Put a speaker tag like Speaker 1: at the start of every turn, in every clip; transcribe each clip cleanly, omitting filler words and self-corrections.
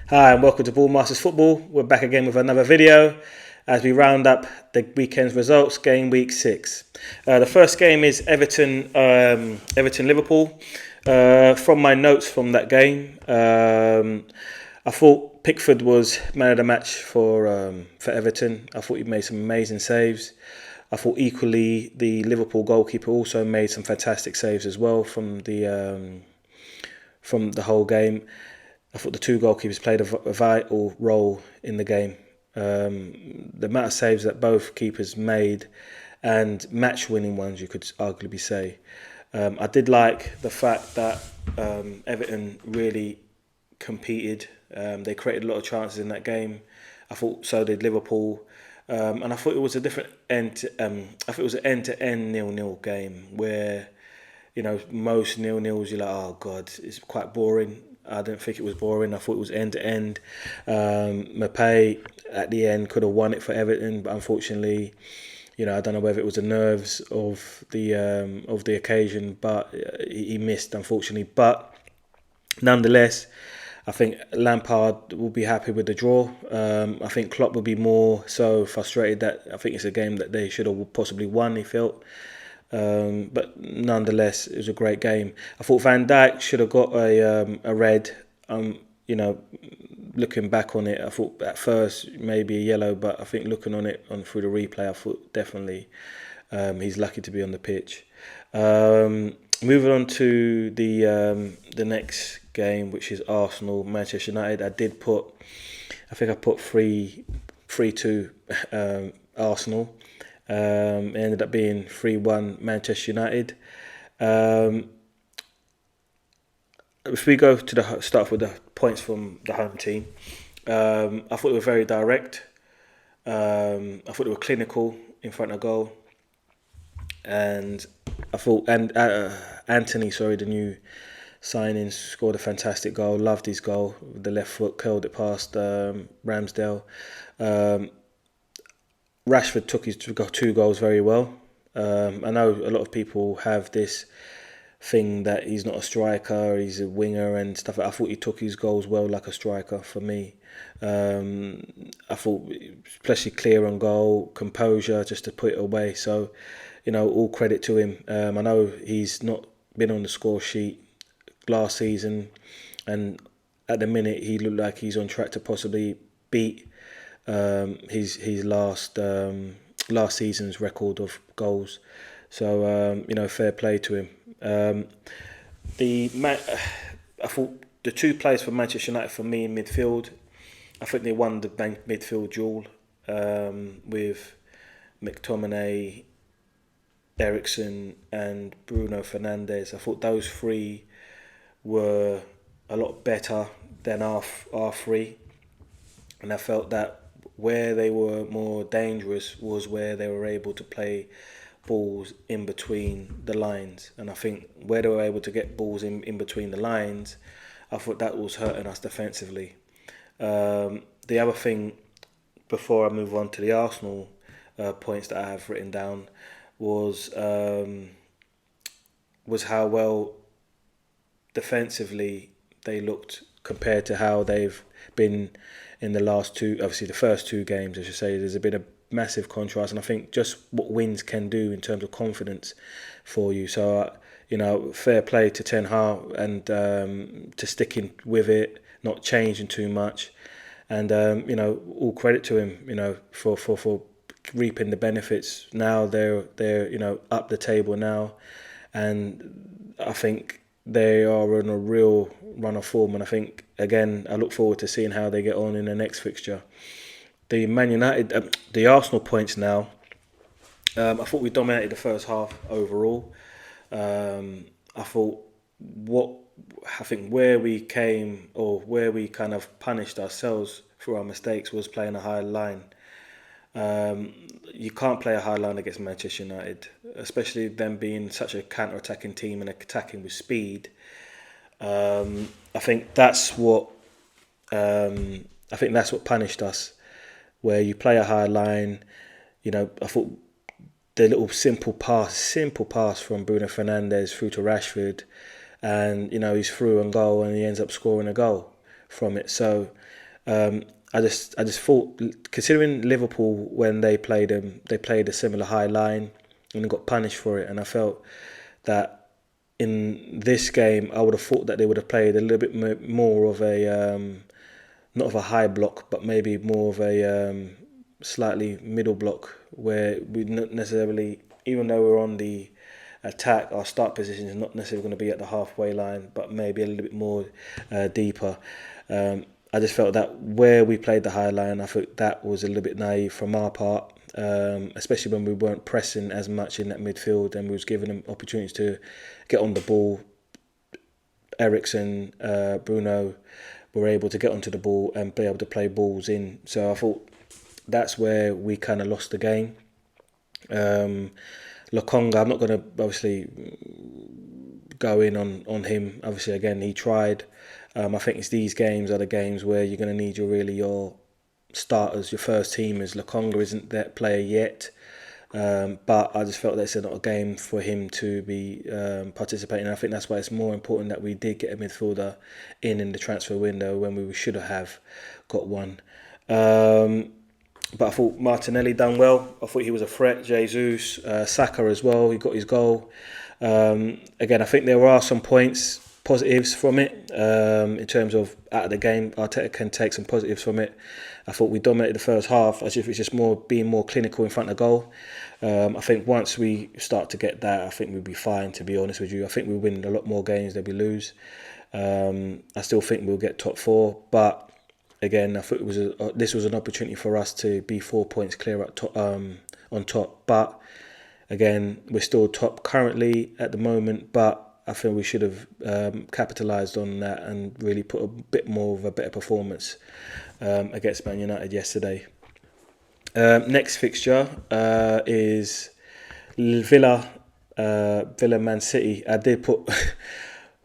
Speaker 1: Hi and welcome to Ballmasters Football. We're back again with another video as we round up the weekend's results, game week 6. The first game is Everton Liverpool. From my notes from that game, I thought Pickford was man of the match for Everton. I thought he made some amazing saves. I thought equally the Liverpool goalkeeper also made some fantastic saves as well from the whole game. I thought the two goalkeepers played a vital role in the game. The amount of saves that both keepers made, and match-winning ones, you could arguably say. I did like the fact that Everton really competed. They created a lot of chances in that game. I thought so did Liverpool. And I thought it was a different end. I thought it was an end-to-end 0-0 game where, most 0-0s you're like, oh god, it's quite boring. I didn't think it was boring. I thought it was end to end. Maupay at the end could have won it for Everton, but unfortunately, I don't know whether it was the nerves of the occasion, but he missed unfortunately. But nonetheless, I think Lampard will be happy with the draw. I think Klopp will be more so frustrated that I think it's a game that they should have possibly won, he felt. But nonetheless, it was a great game. I thought Van Dijk should have got a red. Looking back on it, I thought at first maybe a yellow, but I think looking on it through the replay, I thought definitely he's lucky to be on the pitch. Moving on to the next game, which is Arsenal Manchester United. I think I put 3-2 Arsenal. It ended up being 3-1 Manchester United. If we go to start with the points from the home team, I thought they were very direct. I thought they were clinical in front of goal, and I thought Anthony, the new signing, scored a fantastic goal. Loved his goal with the left foot, curled it past Ramsdale. Rashford took his two goals very well. I know a lot of people have this thing that he's not a striker, he's a winger and stuff. I thought he took his goals well like a striker for me. I thought, especially clear on goal, composure just to put it away. So, all credit to him. I know he's not been on the score sheet last season, and at the minute he looked like he's on track to possibly beat his last season's record of goals. So fair play to him. I thought the two players for Manchester United for me in midfield, I think they won the midfield duel with McTominay, Eriksen and Bruno Fernandes. I thought those three were a lot better than our three, and I felt that where they were more dangerous was where they were able to play balls in between the lines. And I think where they were able to get balls in between the lines, I thought that was hurting us defensively. The other thing, before I move on to the Arsenal points that I have written down, was how well defensively they looked compared to how they've been in the last two, obviously the first two games, I should say. There's been a massive contrast, and I think just what wins can do in terms of confidence for you. So, fair play to Ten Hag and to sticking with it, not changing too much, and all credit to him, for reaping the benefits. Now they're up the table now, and I think they are in a real run of form, and I think again I look forward to seeing how they get on in the next fixture. The Man United, the Arsenal points now. I thought we dominated the first half overall. I think where we came, or where we kind of punished ourselves for our mistakes, was playing a high line. You can't play a high line against Manchester United, especially them being such a counter-attacking team and attacking with speed. I think that's what punished us, where you play a high line. I thought the little simple pass from Bruno Fernandes through to Rashford, and he's through on goal and he ends up scoring a goal from it. So I just thought, considering Liverpool when they played them, they played a similar high line and got punished for it, and I felt that in this game I would have thought that they would have played a little bit more of a not of a high block, but maybe more of a slightly middle block where we not necessarily, even though we're on the attack, our start position is not necessarily going to be at the halfway line, but maybe a little bit more deeper. I just felt that where we played the high line, I thought that was a little bit naive from our part, especially when we weren't pressing as much in that midfield and we was giving them opportunities to get on the ball. Eriksen, Bruno were able to get onto the ball and be able to play balls in. So I thought that's where we kind of lost the game. Lokonga, I'm not going to obviously go in on him. Obviously, again, he tried. I think it's these games are the games where you're going to need your starters, your first teamers. Lokonga isn't that player yet. But I just felt that it's not a game for him to be participating. I think that's why it's more important that we did get a midfielder in the transfer window when we should have got one. But I thought Martinelli done well. I thought he was a threat. Jesus, Saka as well. He got his goal. Again, I think there are some positives from it in terms of out of the game. Arteta can take some positives from it. I thought we dominated the first half as if it's just being more clinical in front of goal. I think once we start to get that, I think we'll be fine, to be honest with you. I think we'll win a lot more games than we lose. I still think we'll get top four, but again, I thought this was an opportunity for us to be 4 points clear on top. But again, we're still top currently at the moment, but I think we should have capitalised on that and really put a bit more of a better performance against Man United yesterday. Next fixture is Villa Man City. I did put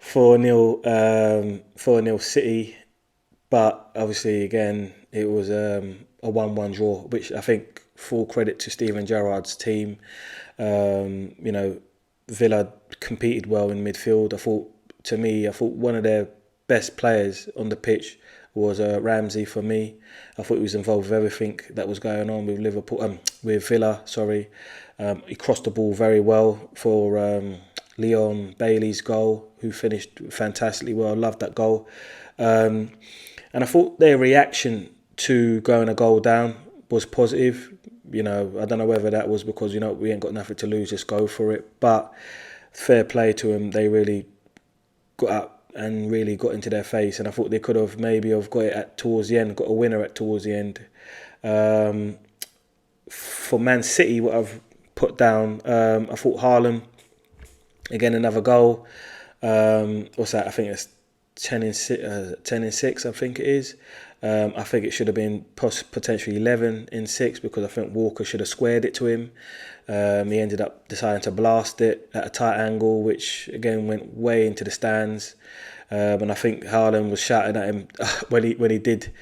Speaker 1: 4-0 City, but obviously again it was a 1-1 draw, which I think full credit to Steven Gerrard's team. Villa competed well in midfield. I thought one of their best players on the pitch was Ramsey for me. I thought he was involved with everything that was going on with with Villa. He crossed the ball very well for Leon Bailey's goal, who finished fantastically well. I loved that goal. And I thought their reaction to going a goal down was positive. I don't know whether that was because, we ain't got nothing to lose, just go for it. But fair play to them, they really got up and really got into their face. And I thought they could have maybe got it towards the end, got a winner towards the end. For Man City, what I've put down, I thought Haaland, again, another goal. What's that? I think it's 10 in 6, I think it is. I think it should have been potentially 11 in 6 because I think Walker should have squared it to him. He ended up deciding to blast it at a tight angle, which again went way into the stands. And I think Haaland was shouting at him when he did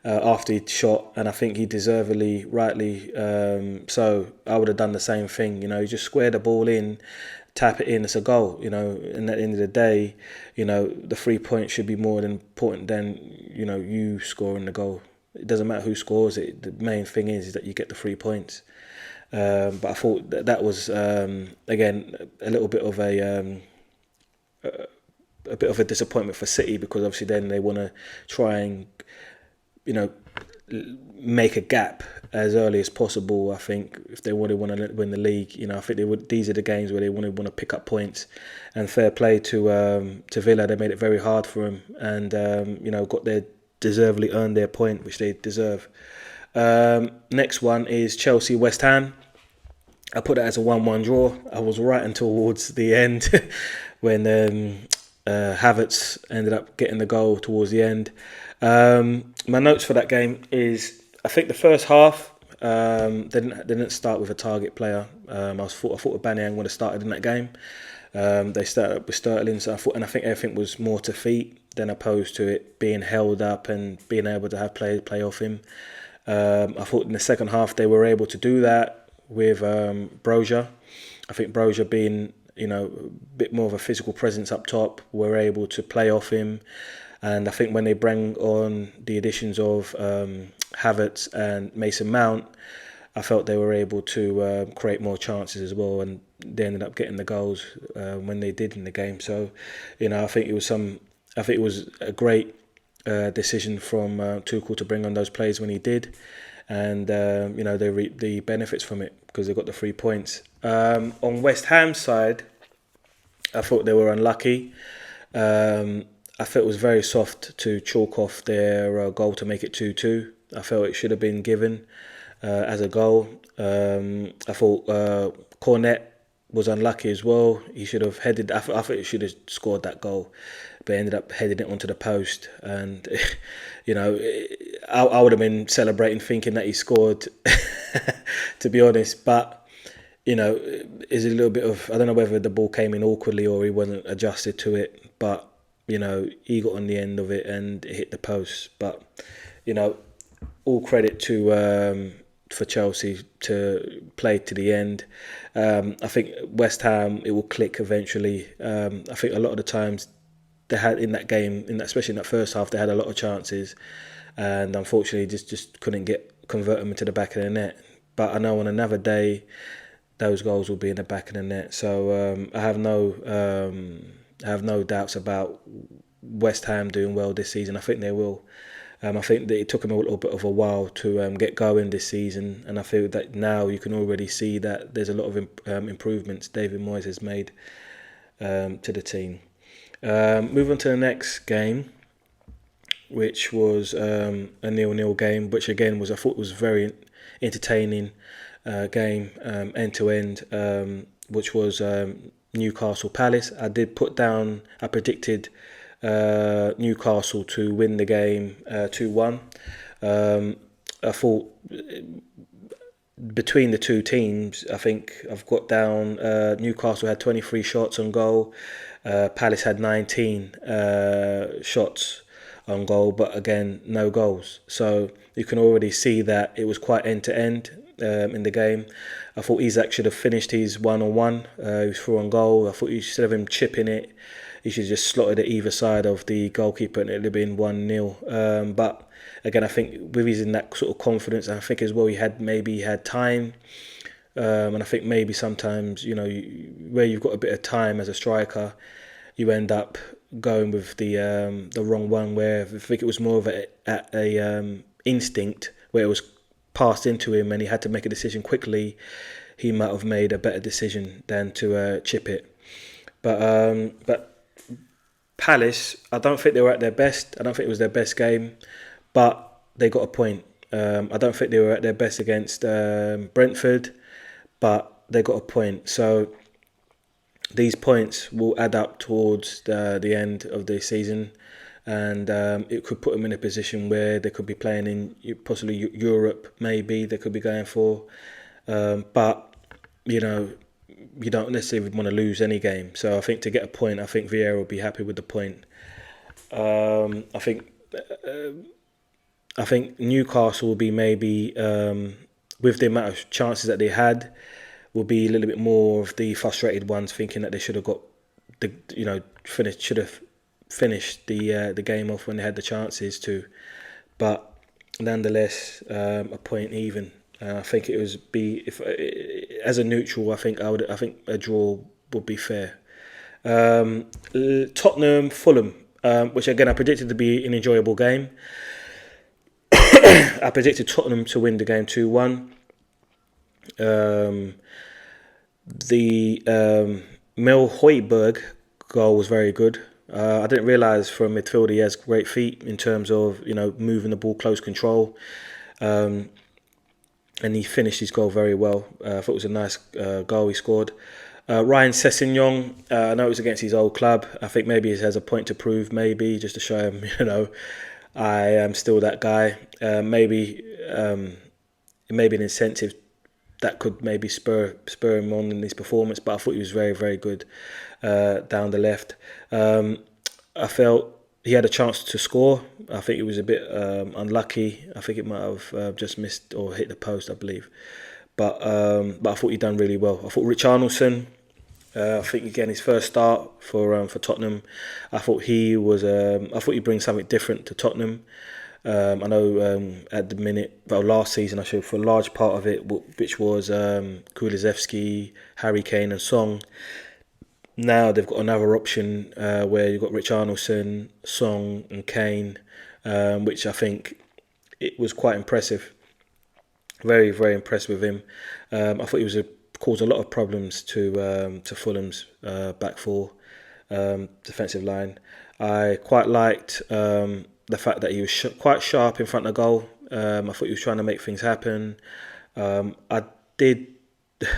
Speaker 1: after he shot, and I think he deservedly, rightly so. I would have done the same thing. You just square the ball in, tap it in, it's a goal. And at the end of the day, the 3 points should be more important than you scoring the goal. It doesn't matter who scores it. The main thing is that you get the 3 points. But I thought that was again a little bit of a bit of a disappointment for City, because obviously then they want to try and make a gap as early as possible. I think if they want to win the league, I think these are the games where they want to pick up points. And fair play to Villa, they made it very hard for them, and got their deservedly earned their point, which they deserve. Next one is Chelsea West Ham. I put that as a 1-1 draw. I was right towards the end when Havertz ended up getting the goal towards the end. My notes for that game is, I think the first half they didn't start with a target player. I thought Aubameyang would have started in that game. They started up with Sterling, so I think everything was more to feet than opposed to it being held up and being able to have players play off him. I thought in the second half they were able to do that with Broja. I think Broja being a bit more of a physical presence up top, were able to play off him. And I think when they bring on the additions of Havertz and Mason Mount, I felt they were able to create more chances as well, and they ended up getting the goals when they did in the game. So, I think it was a great decision from Tuchel to bring on those players when he did, and they reaped the benefits from it because they got the 3 points. On West Ham's side, I thought they were unlucky. I felt it was very soft to chalk off their goal to make it 2-2. I felt it should have been given as a goal. I thought Cornet was unlucky as well. He should have headed. I thought he should have scored that goal, but ended up heading it onto the post. And I would have been celebrating, thinking that he scored. To be honest, but is a little bit of, I don't know whether the ball came in awkwardly or he wasn't adjusted to it, but he got on the end of it and it hit the post. But all credit to for Chelsea to play to the end. I think West Ham, it will click eventually. I think a lot of the times they had in that game, especially in that first half, they had a lot of chances, and unfortunately just couldn't convert them into the back of the net. But I know on another day, those goals will be in the back of the net. So I have no doubts about West Ham doing well this season. I think they will. I think that it took them a little bit of a while to get going this season, and I feel that now you can already see that there's a lot of improvements David Moyes has made to the team. Move on to the next game, which was a 0-0 game, which again I thought was very entertaining game, end to end, which was Newcastle Palace. I predicted Newcastle to win the game 2-1. I thought between the two teams, I think I've got down Newcastle had 23 shots on goal, Palace had 19 shots on goal, but again, no goals. So you can already see that it was quite end to end in the game. I thought Isak should have finished his 1-on-1. He was through on goal. I thought instead of him chipping it, he should have just slotted it either side of the goalkeeper and it would have been 1-0. But again, I think with his in that sort of confidence, I think as well he had time. And I think maybe sometimes, where you've got a bit of time as a striker, you end up going with the wrong one. Where I think it was more of a instinct where it was passed into him and he had to make a decision quickly. He might have made a better decision than to chip it. But Palace, I don't think they were at their best. I don't think it was their best game, but they got a point. I don't think they were at their best against Brentford, but they got a point. So these points will add up towards the end of the season, and it could put them in a position where they could be playing in possibly Europe, maybe they could be going for. But, you don't necessarily want to lose any game. So I think to get a point, I think Vieira will be happy with the point. I think Newcastle will be maybe, with the amount of chances that they had, will be a little bit more of the frustrated ones, thinking that they should have got finished the game off when they had the chances to. But nonetheless, a point even. I think it was as a neutral. I think a draw would be fair. Tottenham Fulham, which again I predicted to be an enjoyable game. I predicted Tottenham to win the game 2-1. The Mel Højbjerg goal was very good. I didn't realise for a midfielder he has great feet in terms of moving the ball, close control. And he finished his goal very well. I thought it was a nice goal he scored. Ryan Sessegnon, I know it was against his old club. I think maybe he has a point to prove, maybe, just to show him, I am still that guy. Maybe an incentive that could maybe spur him on in his performance, but I thought he was very, very good down the left. I felt he had a chance to score. I think it was a bit unlucky. I think it might have just missed or hit the post, I believe. But I thought he'd done really well. I thought Rich Arnoldson I think again his first start for Tottenham, I thought he was. I thought he'd bring something different to Tottenham. I know at the minute, well, last season I showed for a large part of it, which was Kulusevski, Harry Kane, and Song. Now they've got another option where you've got Rich Arnoldson, Song, and Kane, which I think it was quite impressive. Very, very impressed with him. I thought he was caused a lot of problems to Fulham's back four, defensive line. I quite liked the fact that he was quite sharp in front of goal. I thought he was trying to make things happen. I did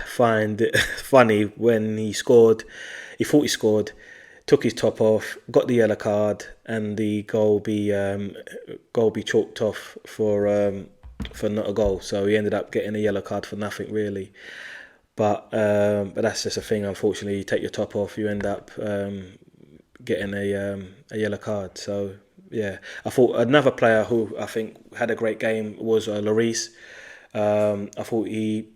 Speaker 1: find it funny when he scored. He thought he scored, took his top off, got the yellow card, and the goal be chalked off for not a goal. So he ended up getting a yellow card for nothing really. But that's just a thing. Unfortunately, you take your top off, you end up getting a yellow card. So yeah, I thought another player who I think had a great game was Lloris. I thought he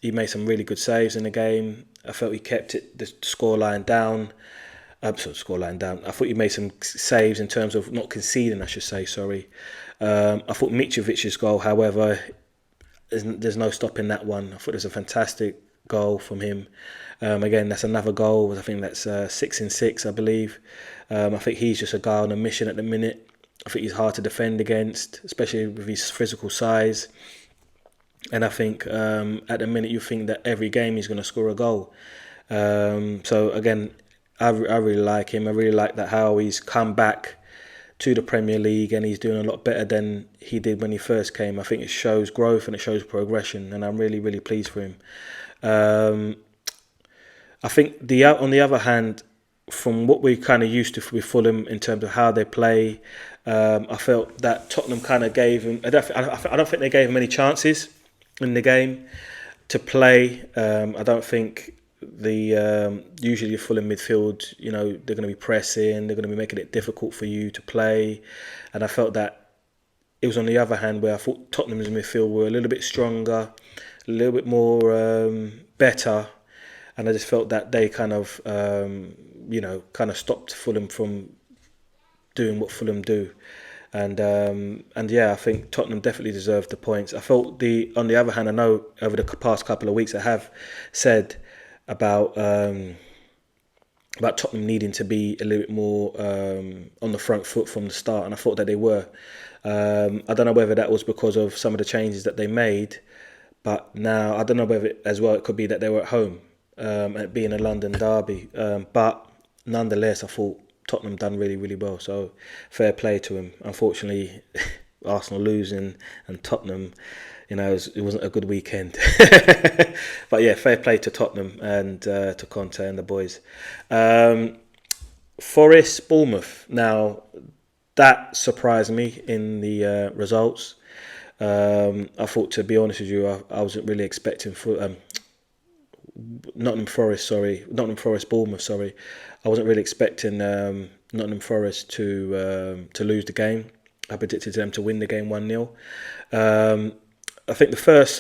Speaker 1: made some really good saves in the game. I felt he kept the scoreline down. I thought he made some saves in terms of not conceding, I should say, sorry. I thought Mitrovic's goal, however, there's no stopping that one. I thought it was a fantastic goal from him. Again, that's another goal. I think that's 6 in 6, I believe. I think he's just a guy on a mission at the minute. I think he's hard to defend against, especially with his physical size. And I think at the minute you think that every game he's going to score a goal. So again, I really like him. I really like that how he's come back to the Premier League and he's doing a lot better than he did when he first came. I think it shows growth and it shows progression, and I'm really, really pleased for him. I think on the other hand, from what we kind of used to with Fulham in terms of how they play, I felt that Tottenham kind of gave him. I don't think they gave him any chances in the game to play. I don't think usually Fulham midfield, they're going to be pressing, they're going to be making it difficult for you to play, and I felt that it was on the other hand where I thought Tottenham's midfield were a little bit stronger, a little bit more better, and I just felt that they kind of stopped Fulham from doing what Fulham do. And yeah, I think Tottenham definitely deserved the points. I felt on the other hand, I know over the past couple of weeks I have said about Tottenham needing to be a little bit more on the front foot from the start, and I thought that they were. I don't know whether that was because of some of the changes that they made, but now I don't know whether it could be that they were at home, it being a London derby. But nonetheless, I thought Tottenham done really, really well. So fair play to him. Unfortunately, Arsenal losing and Tottenham, it wasn't a good weekend. But yeah, fair play to Tottenham and to Conte and the boys. Forest, Bournemouth. Now, that surprised me in the results. I thought, to be honest with you, I wasn't really expecting Nottingham Forest, Bournemouth, sorry. I wasn't really expecting Nottingham Forest to lose the game. I predicted them to win the game 1-0. I think the first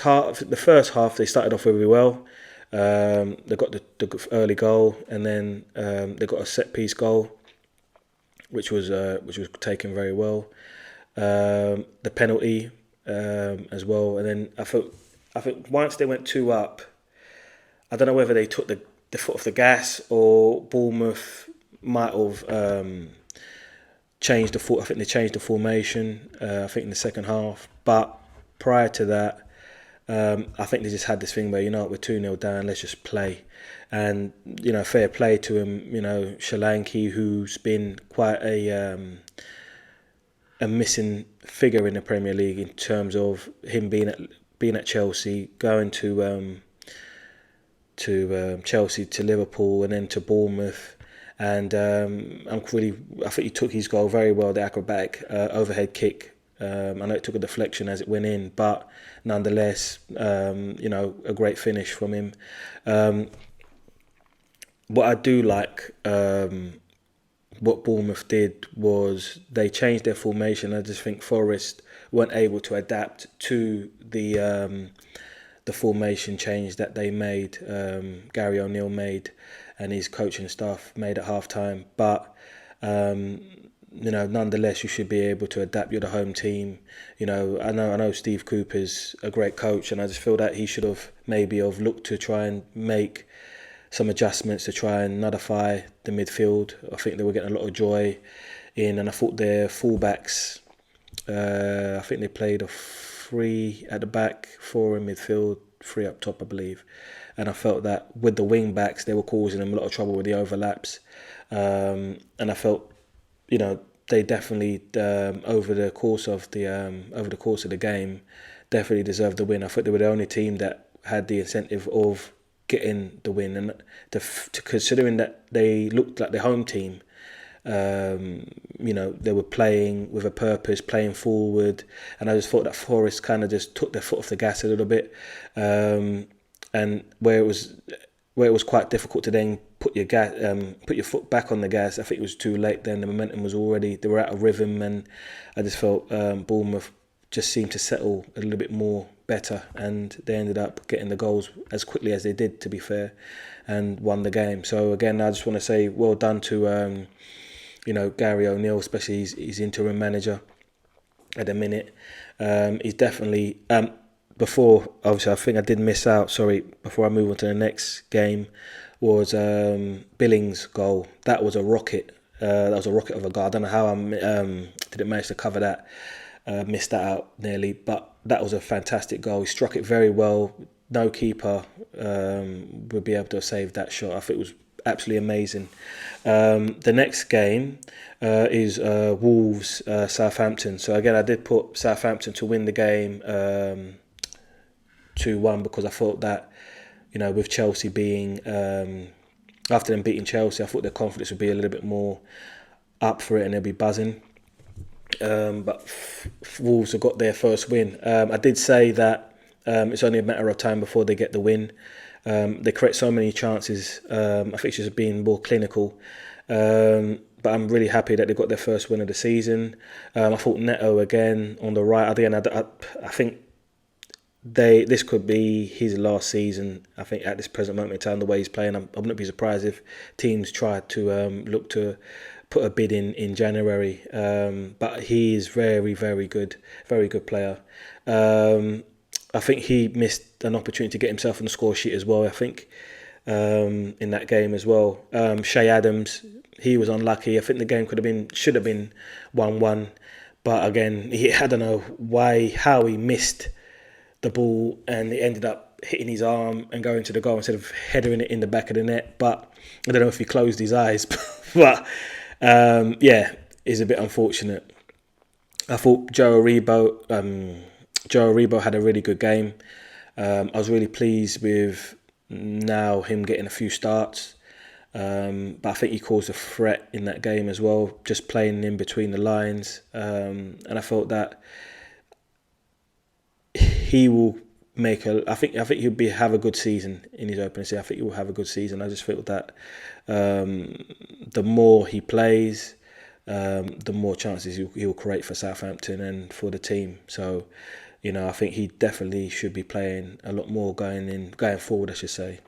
Speaker 1: half they started off really well. They got the early goal, and then they got a set piece goal, which was taken very well. The penalty as well, and then I think once they went 2 up, I don't know whether they took the foot off the gas or Bournemouth might have changed the. I think they changed the formation. I think in the second half, but prior to that, I think they just had this thing where we're 2-0 down, let's just play, and fair play to him. Solanke, who's been quite a missing figure in the Premier League in terms of him being at Chelsea, going to Chelsea, to Liverpool, and then to Bournemouth. And I think he took his goal very well, the acrobatic overhead kick. I know it took a deflection as it went in, but nonetheless, a great finish from him. What I do like, what Bournemouth did was they changed their formation. I just think Forest weren't able to adapt to the formation change that they made, Gary O'Neill made, and his coaching staff made at half time. But nonetheless, you should be able to adapt. You're the home team. I know Steve Cooper's a great coach, and I just feel that he should have looked to try and make some adjustments to try and nullify the midfield. I think they were getting a lot of joy in, and I thought their fullbacks, I think they played a 3 at the back, 4 in midfield, 3 up top, I believe. And I felt that with the wing backs, they were causing them a lot of trouble with the overlaps. And I felt, they definitely over the course of the game, definitely deserved the win. I thought they were the only team that had the incentive of getting the win, and considering that they looked like the home team, they were playing with a purpose, playing forward, and I just thought that Forest kind of just took their foot off the gas a little bit, and where it was quite difficult to then put your foot back on the gas. I think it was too late then. The momentum was already, they were out of rhythm, and I just felt Bournemouth just seemed to settle a little bit more better, and they ended up getting the goals as quickly as they did, to be fair, and won the game. So again, I just want to say well done to Gary O'Neill, especially his interim manager at the minute. He's definitely before, obviously I think I did miss out, sorry, before I move on to the next game, was Billings' goal. That was a rocket. That was a rocket of a goal. I don't know how I didn't manage to cover that. Missed that out nearly, but that was a fantastic goal. He struck it very well. No keeper would be able to have saved that shot. I think it was absolutely amazing. The next game is Wolves Southampton. So again, I did put Southampton to win the game 2-1 because I thought that, with Chelsea being after them beating Chelsea, I thought their confidence would be a little bit more up for it and they'll be buzzing. But Wolves have got their first win. I did say that it's only a matter of time before they get the win. They create so many chances. I think it's just being more clinical. But I'm really happy that they got their first win of the season. I thought Neto again on the right. Again, I think this could be his last season. I think at this present moment in time, the way he's playing, I wouldn't be surprised if teams tried to look to put a bid in January. But he is very, very good player. I think he missed an opportunity to get himself on the score sheet as well, I think, in that game as well. Shea Adams, he was unlucky. I think the game should have been 1-1. But again, I don't know how he missed the ball and it ended up hitting his arm and going to the goal instead of headering it in the back of the net. But I don't know if he closed his eyes. But it's a bit unfortunate. I thought Joe Aribo had a really good game. I was really pleased with now him getting a few starts. But I think he caused a threat in that game as well, just playing in between the lines. And I felt that he will I think he'll have a good season in his opening season. I think he will have a good season. I just feel that the more he plays, the more chances he'll create for Southampton and for the team. So, I think he definitely should be playing a lot more going forward, I should say.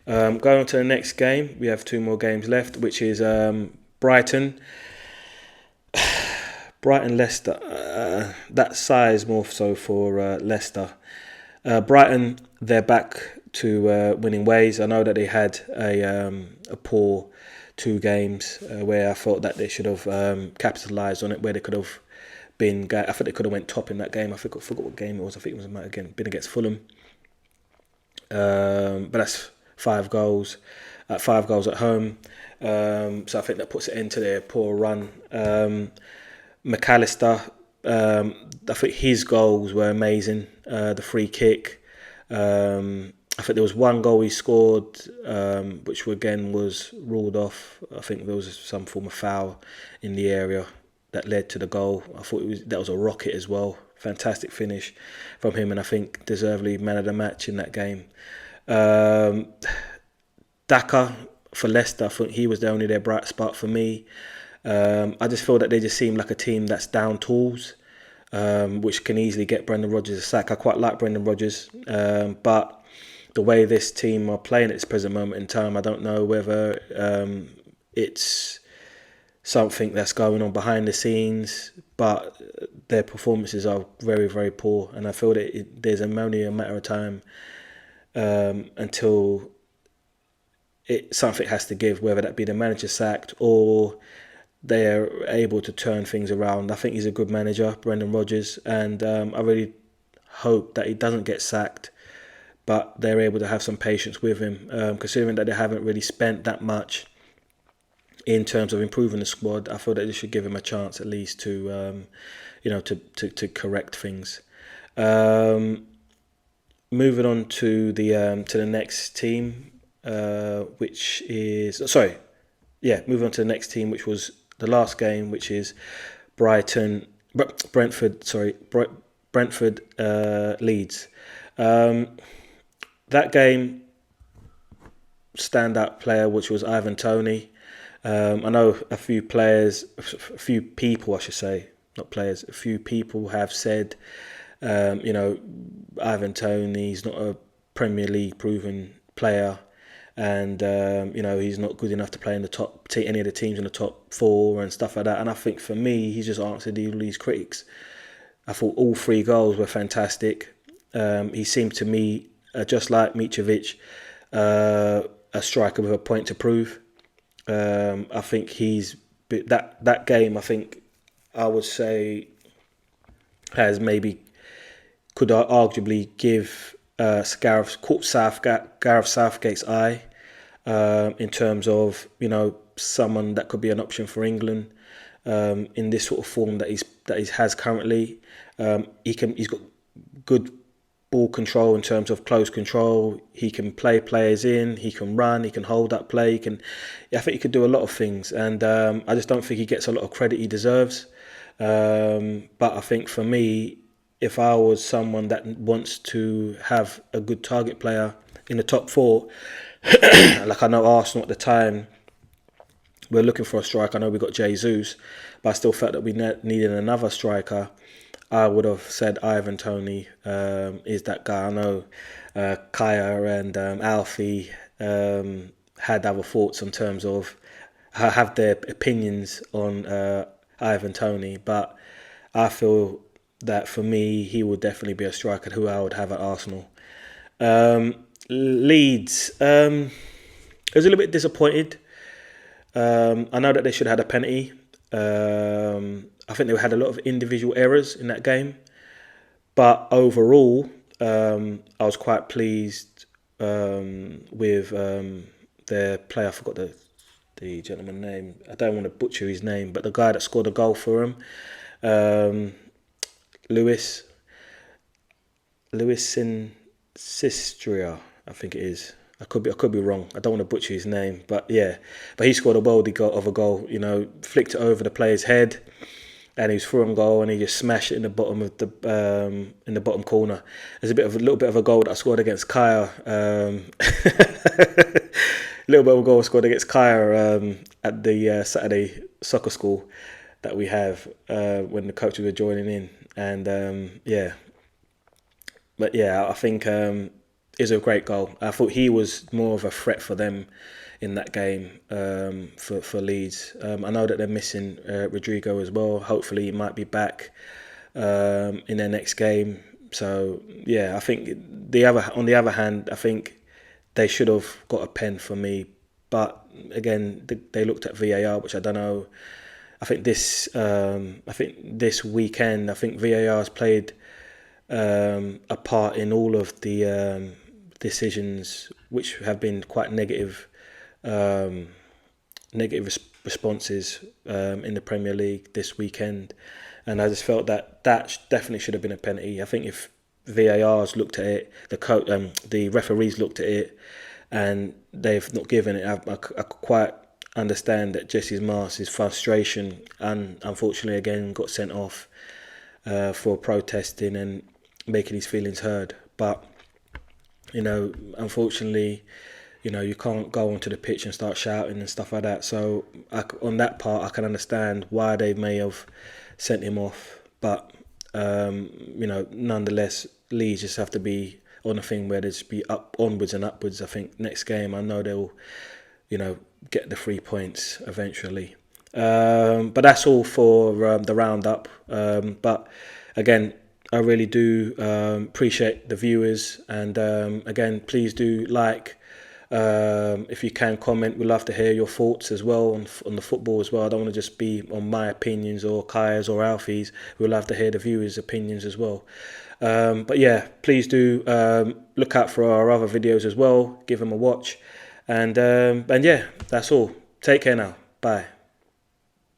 Speaker 1: Going on to the next game, we have 2 more games left, which is Brighton. Leicester. That size more so for Leicester. Brighton, they're back to winning ways. I know that they had a poor 2 games where I thought that they should have capitalised on it, where they could have been. I think they could have went top in that game. I forgot what game it was. I think it might have been against Fulham. But that's 5 goals. 5 goals at home. So I think that puts it into their poor run. McAllister, I think his goals were amazing. The free kick. I think there was 1 goal he scored, which again was ruled off. I think there was some form of foul in the area that led to the goal. I thought that was a rocket as well. Fantastic finish from him, and I think deservedly man of the match in that game. Daka for Leicester, I think he was only their bright spot for me. I just feel that they just seem like a team that's down tools, which can easily get Brendan Rodgers a sack. I quite like Brendan Rodgers, but the way this team are playing at this present moment in time, I don't know whether it's something that's going on behind the scenes, but their performances are very, very poor, and I feel that there's only a matter of time until something has to give, whether that be the manager sacked or they're able to turn things around. I think he's a good manager, Brendan Rodgers, and I really hope that he doesn't get sacked, but they're able to have some patience with him, considering that they haven't really spent that much in terms of improving the squad. I feel that they should give him a chance at least to, to correct things. Moving on to the next team, which is moving on to the next team, which was the last game, which is Brentford, Leeds. That game, standout player, which was Ivan Toney. I know a few people have said, Ivan Toney's not a Premier League proven player, and he's not good enough to play in the any of the teams in the top four and stuff like that. And I think for me, he's just answered all these critics. I thought all 3 goals were fantastic. He seemed to me, just like Mitrovic, a striker with a point to prove. I think that game, I think I would say, could arguably give Gareth Southgate's eye in terms of someone that could be an option for England in this sort of form that he has currently. He's got good ball control in terms of close control. He can play players in. He can run. He can hold up play. I think he could do a lot of things, and I just don't think he gets a lot of credit he deserves. But I think for me, if I was someone that wants to have a good target player in the top 4, like I know Arsenal at the time, we're looking for a striker. I know we got Jesus, but I still felt that we needed another striker. I would have said Ivan Toney is that guy. I know Kaya and Alfie had other thoughts in terms of have their opinions on Ivan Toney, but I feel that for me, he would definitely be a striker who I would have at Arsenal. Leeds, I was a little bit disappointed. I know that they should have had a penalty. I think they had a lot of individual errors in that game, but overall, I was quite pleased with their player. I forgot the gentleman's name. I don't want to butcher his name, but the guy that scored a goal for him, Luis Sistria, I think it is. I could be wrong. I don't want to butcher his name, but yeah. But he scored a worldy goal. Flicked it over the player's head, and he was through on goal, and he just smashed it in the bottom of in the bottom corner. There's a little bit of a goal that I scored against Kaya. Little bit of a goal scored against Kaya at the Saturday soccer school that we have when the coaches were joining in, and But yeah, I think is a great goal. I thought he was more of a threat for them in that game for Leeds. I know that they're missing Rodrigo as well. Hopefully he might be back in their next game. So yeah, I think on the other hand, I think they should have got a pen for me. But again, they looked at VAR, which I don't know. I think this weekend, I think VAR has played a part in all of the decisions which have been quite negative responses in the Premier League this weekend, and I just felt that definitely should have been a penalty. I think if VAR's looked at it, the referees looked at it, and they've not given it, I quite understand that Jesse Marsch's frustration, and unfortunately again got sent off for protesting and making his feelings heard. But unfortunately, you can't go onto the pitch and start shouting and stuff like that. So on that part, I can understand why they may have sent him off. But nonetheless, Leeds just have to be on a thing where there's be onwards and upwards. I think next game, I know they'll, get the 3 points eventually. But that's all for the roundup. But again, I really do appreciate the viewers, and again, please do like. If you can comment, we'd love to hear your thoughts as well on the football as well. I don't want to just be on my opinions or Kaya's or Alfie's. We'd love to hear the viewers' opinions as well. But yeah, please do look out for our other videos as well. Give them a watch, and yeah, that's all. Take care now. Bye.